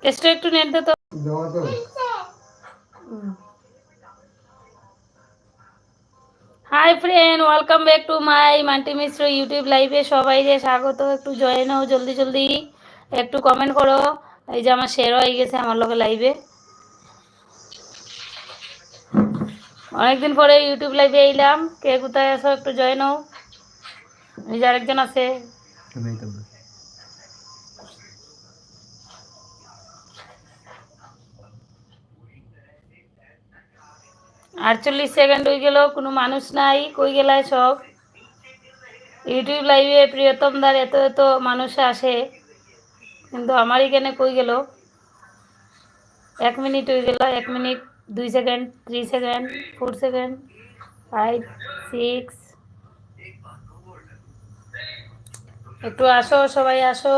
একটু নেট দে তো। Hi friend, welcome back to my Monti Mishra YouTube লাইভে সবাইকে স্বাগত। একটু জয়েন হও জলদি জলদি, একটু কমেন্ট করো। এই যে আমার শেয়ার হয়ে গেছে আমার লগে লাইভে। অনেকদিন পরে ইউটিউব লাইভে এলাম। কে কোথায় আছো একটু জয়েন হও। এই যে আরেকজন আছে। 48 সেকেন্ড হয়ে গেল, কোনো মানুষ নাই। কই গেলায় সব? ইউটিউব লাইভে প্রিয়তম দার এত এত মানুষ আসে, কিন্তু আমার এখানে কই গেল? 1 মিনিট হয়ে গেল। 1 মিনিট 2 সেকেন্ড, 3 সেকেন্ড, 4 সেকেন্ড, 5, 6। একটু আসো, সবাই আসো।